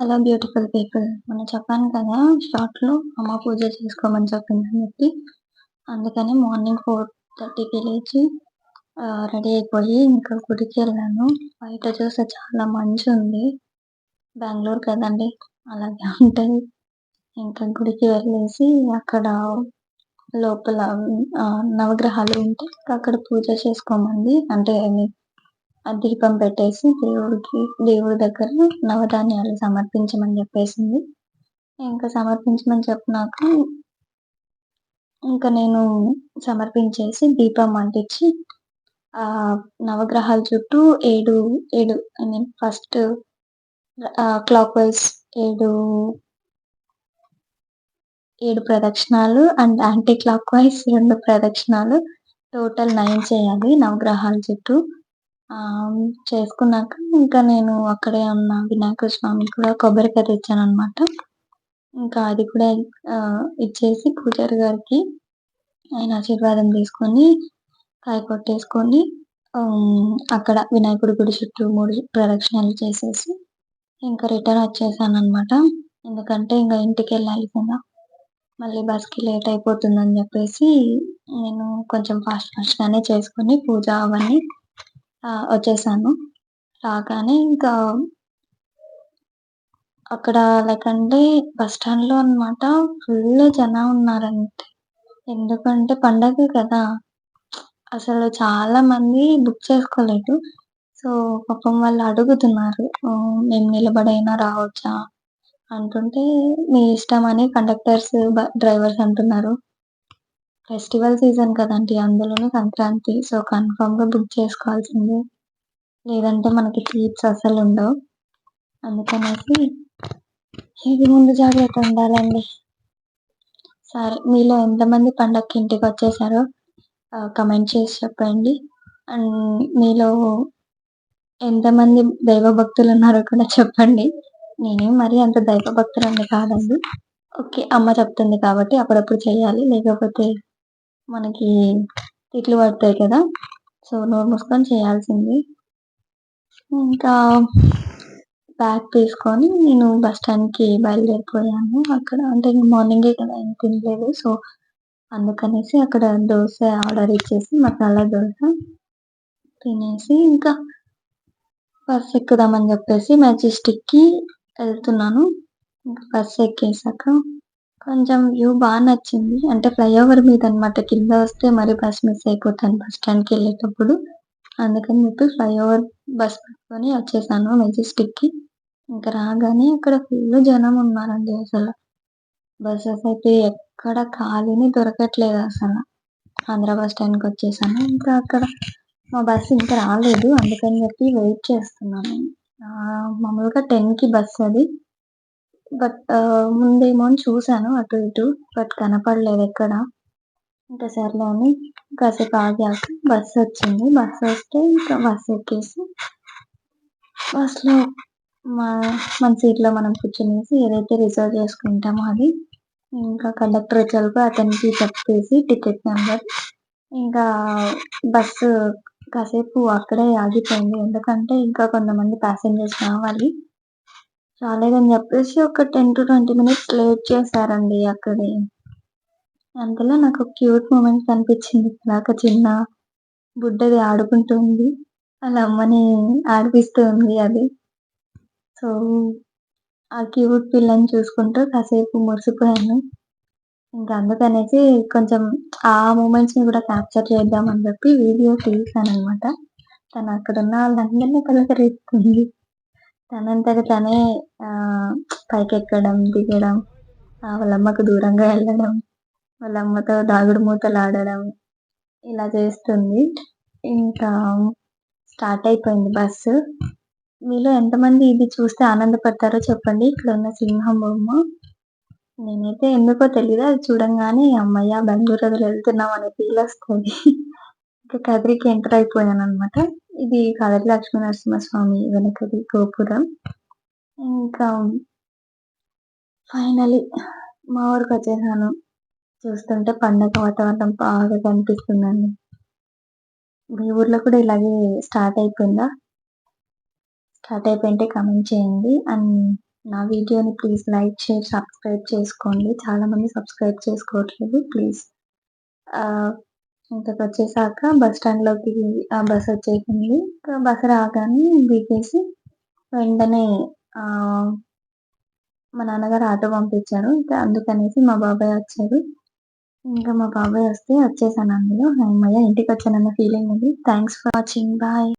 Hello beautiful people. మొన్న చెప్పాను కదా! షార్ట్‌లో అమ్మ పూజ చేసుకోమని చెప్పిందని చెప్పి. అందుకని మార్నింగ్ 4:30కి లేచి రెడీ అయిపోయి ఇంకా గుడికెళ్ళాను. బయట చూస్తే చాలా మంచుంది. బెంగుళూరు కదండీ! అలాగే ఉంటది. ఇంకా గుడికి వెళ్ళేసి అక్కడ లోపల నవగ్రహాలు ఉంటే అక్కడ పూజ చేసుకోమంది. అంటే దీపం పెట్టేసి దేవుడి దగ్గర నవధాన్యాలు సమర్పించమని జెప్పేసింది. ఇంకా సమర్పించమని చెప్పినాక, ఇంక నేను సమర్పించేసి దీపం అంటించి నవగ్రహాల చుట్టూ 7 I mean first clockwise 7 ప్రదక్షిణాలు అండ్ యాంటీ క్లాక్ వైస్ 2 ప్రదక్షిణాలు. టోటల్ 9 చేయాలి నవగ్రహాల చుట్టూ. చేసుకున్నాక ఇంకా నేను అక్కడే ఉన్న వినాయక స్వామికి కూడా కొబ్బరికాయ తెచ్చాననమాట. ఇంకా అది కూడా ఇచ్చేసి పూజారి గారికి ఆయన ఆశీర్వాదం తీసుకొని, కాయ కొట్టేసుకొని అక్కడ వినాయకుడి గుడి చుట్టూ 3 ప్రదక్షిణాలు చేసేసి ఇంకా రిటర్న్ వచ్చేసాననమాట. ఎందుకంటే ఇంక ఇంటికెళ్ళాలి కదా! మళ్ళీ బస్‌కి లేట్ అయిపోతుందని జెప్పేసి నేను కొంచెం ఫాస్ట్‌గానే చేసుకొని పూజ అవన్నీ వచ్చేసాను. రాగానే ఇంకా అక్కడ లైక్ అంటే బస్ స్టాండ్‌లో అనమాట ఫుల్ జనం ఉన్నారంటే. ఎందుకంటే పండగ కదా! అసలు చాలా మంది బుక్ చేసుకోలేదు. సో, పాపం వాళ్ళు అడుగుతున్నారు. మేము నిలబడైనా రావచ్చా? అంటుంటే, మీ ఇష్టం అని కండక్టర్స్, డ్రైవర్స్ అంటున్నారు. ఫెస్టివల్ సీజన్ కదండీ! అందులోనూ సంక్రాంతి. సో, కన్ఫర్మ్‌గా బుక్ చేసుకోవాల్సిందే. లేదంటే మనకి సీట్స్ అస్సలుండవు. అందుకనేసి ఇది ముందు జాగ్రత్త ఉండాలండి. సరే, మీలో ఎంతమంది పండగకి ఇంటికొచ్చేసారో కమెంట్ చేసి చెప్పండి. అండ్ మీలో ఎంతమంది దైవ భక్తులున్నారో కూడా చెప్పండి. నేనేం మరీ అంత దైవ భక్తురాలిని కాదండి. ఓకే. అమ్మ చెప్తుంది కాబట్టి అప్పుడప్పుడు చేయాలి. లేకపోతే మనకి తిట్లు పడతాయి కదా! సో, నోరు మూసుకొని చేయాల్సిందే. ఇంకా బ్యాగ్ తీసుకొని నేను బస్ స్టాండ్‌కి బయలుదేరిపోయాను. అక్కడ అంటే మార్నింగే కదా! ఏం తినలేదు. సో, అందుకనేసి అక్కడ దోస ఆర్డర్ ఇచ్చేసి మసాలా దోస తినేసి ఇంకా బస్ ఎక్కుదామని జెప్పేసి మెజెస్టిక్‌కి ఎళ్తున్నాను. బస్ ఎక్కేసాక కొంచెం వ్యూ నచ్చింది. అంటే ఫ్లైఓవర్ మీదనమాట. కింద వస్తే మరి బస్ మిస్ అయిపోతాను బస్ స్టాండ్‌కెళ్ళేటప్పుడు. అందుకని జెప్పి ఫ్లైఓవర్ బస్ పట్టుకొని వచ్చేసాను మెజెస్టిక్‌కి. ఇంక రాగానే అక్కడ ఫుల్లు జనం ఉన్నారండి అసల. బసెస్ అయితే ఎక్కడ ఖాళీనే దొరకట్లేదసల. ఆంధ్ర బస్ స్టాండ్‌కొచ్చేసాను. ఇంకా అక్కడ మా బస్ ఇంకా రాలేదు. అందుకని జెప్పి వెయిట్ చేస్తున్నాను. మామూలుగా 10కి బస్ అది. బట్ ముందేమో అని చూసాను అటు ఇటు. బట్ కనపడలేదెక్కడ. ఇంకా సర్లే అని కాసేపు ఆగాక బస్సొచ్చింది. బస్సొస్తే ఇంకా బస్ ఎక్కేసి బస్‌లో మా మన సీట్‌లో మనం కూర్చునేసి ఏదైతే రిజర్వ్ చేసుకుంటామో అది ఇంకా కండక్టర్ వచ్చేలోపు అతనికి చెప్పేసి టికెట్ నెంబర్ ఇంకా బస్సు కాసేపు అక్కడే ఆగిపోయింది. ఎందుకంటే ఇంకా కొంతమంది ప్యాసింజర్స్ రావాలి. రాలేదని జెప్పేసి ఒక 10-20 మినిట్స్ లేట్ చేశారండి అక్కడే. అంతలో నాకు క్యూట్ మూమెంట్ కనిపించింది. ఒక చిన్న బుడ్డది ఆడుకుంటూ ఉంది. ఆళ్ళ అమ్మని ఆడిపిస్తూ ఉంది అది. సో, ఆ క్యూట్ పిల్లని చూసుకుంటూ కాసేపు మురిసిపోయాను. ఇంక అందుకనేసి కొంచెం ఆ మూమెంట్స్‌ని గూడా క్యాప్చర్ చేద్దామని జెప్పి వీడియో తీశాననమాట. తను అక్కడున్న వాళ్ళందరిని పలకరిస్తుంది. తనంతట తనే ఆహ్, పైకెక్కడం, దిగడం, వాళ్ళమ్మకు దూరంగా ఎళ్ళడం, వాళ్ళమ్మతో దాగుడు మూతలాడడం ఇలా చేస్తుంది. ఇంకా స్టార్ట్ అయిపోయింది బస్సు. మీలో ఎంతమంది ఇది చూస్తే ఆనందపడతారో చెప్పండి. ఇక్కడున్న సింహం బొమ్మ. నేనైతే ఎందుకో తెలీదు. అది చూడంగానే హమ్మయ్య! బెంగుళూరు వదిలి ఎళ్తున్నాం అనే ఫీలొస్తది. ఇంకా కదిరికి ఎంటర్ అయిపోయాననమాట. ఇది కదిరి లక్ష్మీ నరసింహస్వామి వెనకది గోపురం. ఇంకా ఫైనల్లీ మా ఊరికొచ్చేసాను. చూస్తుంటే పండగ వాతావరణం బాగా కనిపిస్తుందండి. మీ ఊర్లో కూడా ఇలాగే స్టార్ట్ అయిపోయిందా? స్టార్ట్ అయిపోయుంటే కామెంట్ చేయండి. అండ్ నా వీడియోని ప్లీజ్ లైక్, షేర్, సబ్స్క్రైబ్ చేసుకోండి. చాలామంది సబ్స్క్రైబ్ చేసుకోవట్లేదు. ప్లీజ్. ఆహ్, ఇంకకొచ్చేసాక బస్ స్టాండ్‌లోకి బసొచ్చేసింది. ఇంకా బస్ రాగానే దిగేసి వెంటనే ఆహ్, మా నాన్నగారు ఆటో పంపించారు. ఇంకా అందుకనేసి మా బాబాయ్ వచ్చారు. ఇంకా మా బాబాయ్ వస్తే వచ్చేసాను అందులో. హమ్మయ్య! ఇంటికొచ్చానన్న ఫీలింగ్ ఉంది. Thanks for watching. బాయ్.